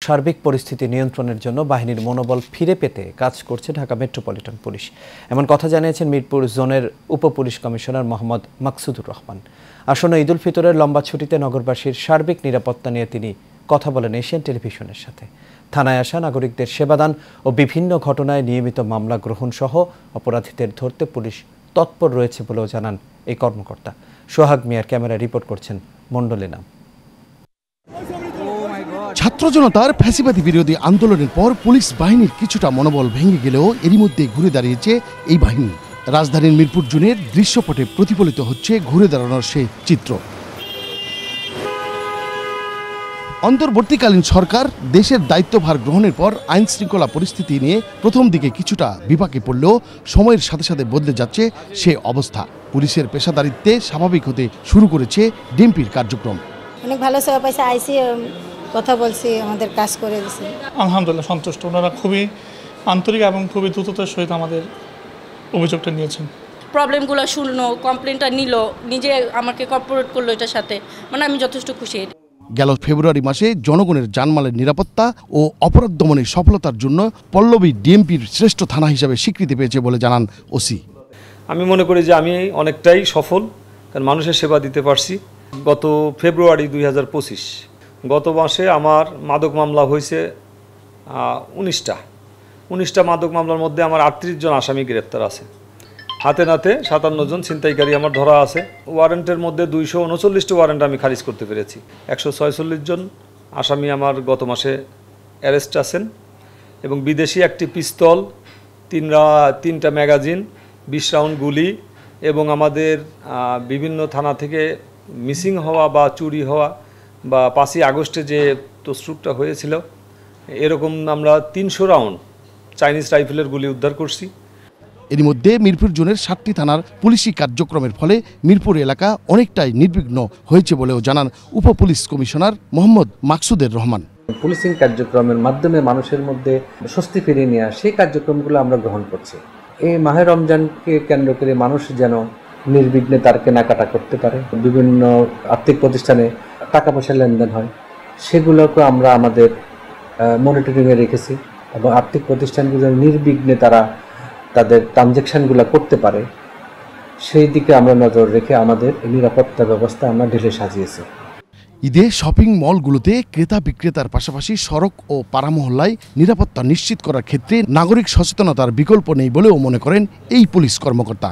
সার্বিক পরিস্থিতি নিয়ন্ত্রণের জন্য বাহিনীর মনোবল ফিরে পেতে কাজ করছে ঢাকা মেট্রোপলিটন পুলিশ। এমন কথা জানিয়েছেন মিরপুর জোনের উপপুলিশ কমিশনার মোহাম্মদ মাকসুদুর রহমান। আসন্ন ঈদ উল ফিতরের লম্বা ছুটিতে নগরবাসীর সার্বিক নিরাপত্তা নিয়ে তিনি কথা বলেন এশিয়ান টেলিভিশনের সাথে। থানায় আসা নাগরিকদের সেবাদান ও বিভিন্ন ঘটনায় নিয়মিত মামলা গ্রহণ সহ অপরাধীদের ধরতে পুলিশ তৎপর রয়েছে বলেও জানান এই কর্মকর্তা। সোহাগ মিয়ার ক্যামেরায় রিপোর্ট করছেন মণ্ডলে নাম। ছাত্র জনতার ফ্যাসিবাদী বিরোধী আন্দোলনের পর পুলিশ বাহিনীর কিছুটা মনোবল ভেঙে গেলেও এরই মধ্যে ঘুরে দাঁড়িয়েছে এই বাহিনী। রাজধানীর মিরপুর জোনের দৃশ্যপটে প্রতিফলিত হচ্ছে ঘুরে দাঁড়ানোর সে চিত্র। অন্তর্বর্তীকালীন সরকার দেশের দায়িত্বভার গ্রহণের পর আইন শৃঙ্খলা পরিস্থিতি নিয়ে প্রথম দিকে কিছুটা বিপাকে পড়লেও সময়ের সাথে সাথে বদলে যাচ্ছে সে অবস্থা। পুলিশের পেশাদারিত্বে স্বাভাবিক হতে শুরু করেছে ডিএমপির কার্যক্রম। অনেক ভালো সেবা পাইছে, আইসি কথা বলছি, আমাদের কাজ করে দিয়েছে। আলহামদুলিল্লাহ সন্তুষ্ট। ওনারা খুবই আন্তরিক এবং খুবই দ্রুততার সহিত আমাদের অভিযোগটা নিয়েছেন। প্রবলেমগুলো শুনলো, কমপ্লেনটা নিল, নিজে আমাকে কোঅপারেট করলো এটার সাথে, মানে আমি যথেষ্ট খুশি। গেল ফেব্রুয়ারি মাসে জনগণের জানমালের নিরাপত্তা ও অপরাধ দমনের সফলতার জন্য পল্লবী ডিএমপির শ্রেষ্ঠ থানা হিসাবে স্বীকৃতি পেয়েছে বলে জানান ওসি। আমি মনে করি যে আমি অনেকটাই সফল, কারণ মানুষের সেবা দিতে পারছি। গত ফেব্রুয়ারি 2025 গত মাসে আমার মাদক মামলা হয়েছে 19টা মাদক মামলার মধ্যে আমার 38 জন আসামি গ্রেপ্তার আছে। হাতে নাতে 57 জন ছিনতাইকারী আমার ধরা আছে। ওয়ারেন্টের মধ্যে 239টা ওয়ারেন্ট আমি খারিজ করতে পেরেছি। 146 জন আসামি আমার গত মাসে অ্যারেস্ট আছেন এবং বিদেশি একটি পিস্তল, 3টা ম্যাগাজিন, 20 রাউন্ড গুলি এবং আমাদের বিভিন্ন থানা থেকে মিসিং হওয়া বা চুরি হওয়া বা 5ই আগস্টে যে তসরুপটা হয়েছিল এরকম আমরা 300 রাউন্ড চাইনিজ রাইফেলের গুলি উদ্ধার করছি। এর মধ্যে মিরপুর জোনের 7টি থানার পুলিশি কার্যক্রমের ফলে মিরপুর এলাকা অনেকটাই নির্বিঘ্ন হয়েছে বলেও জানান উপপুলিশ কমিশনার মোহাম্মদ মাকসুদুর রহমান। পুলিশিং কার্যক্রমের মাধ্যমে মানুষের মধ্যে স্বস্তি ফিরিয়ে নেওয়া, সেই কার্যক্রমগুলো আমরা গ্রহণ করছি। এই মাহে রমজানকে কেন্দ্র করে মানুষ যেন নির্বিঘ্নে তার কেনাকাটা করতে পারে, বিভিন্ন আর্থিক প্রতিষ্ঠানে টাকা পয়সা লেনদেন হয়, সেগুলোকে আমরা আমাদের মনিটরিংয়ে রেখেছি এবং আর্থিক প্রতিষ্ঠানগুলো নির্বিঘ্নে তারা তাদের ট্রানজ্যাকশানগুলো করতে পারে সেই দিকে আমরা নজর রেখে আমাদের নিরাপত্তা ব্যবস্থা আমরা ঢেলে সাজিয়েছি। ঈদে শপিং মলগুলোতে ক্রেতা বিক্রেতার পাশাপাশি সড়ক ও পাড়া মহল্লায় নিরাপত্তা নিশ্চিত করার ক্ষেত্রে নাগরিক সচেতনতার বিকল্প নেই বলেও মনে করেন এই পুলিশ কর্মকর্তা।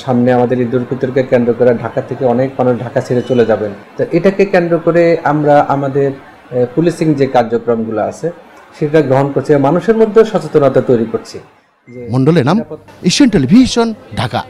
সামনে আমাদের ঈদ উল ফিতরকে কেন্দ্র করে ঢাকা থেকে অনেক মানুষ ঢাকা ছেড়ে চলে যাবেন, তো এটাকে কেন্দ্র করে আমরা আমাদের পুলিশিং যে কার্যক্রমগুলো আছে সেটা গ্রহণ করছি, মানুষের মধ্যে সচেতনতা তৈরি করছি। মণ্ডলে নাম, এশিয়ান টেলিভিশন, ঢাকা।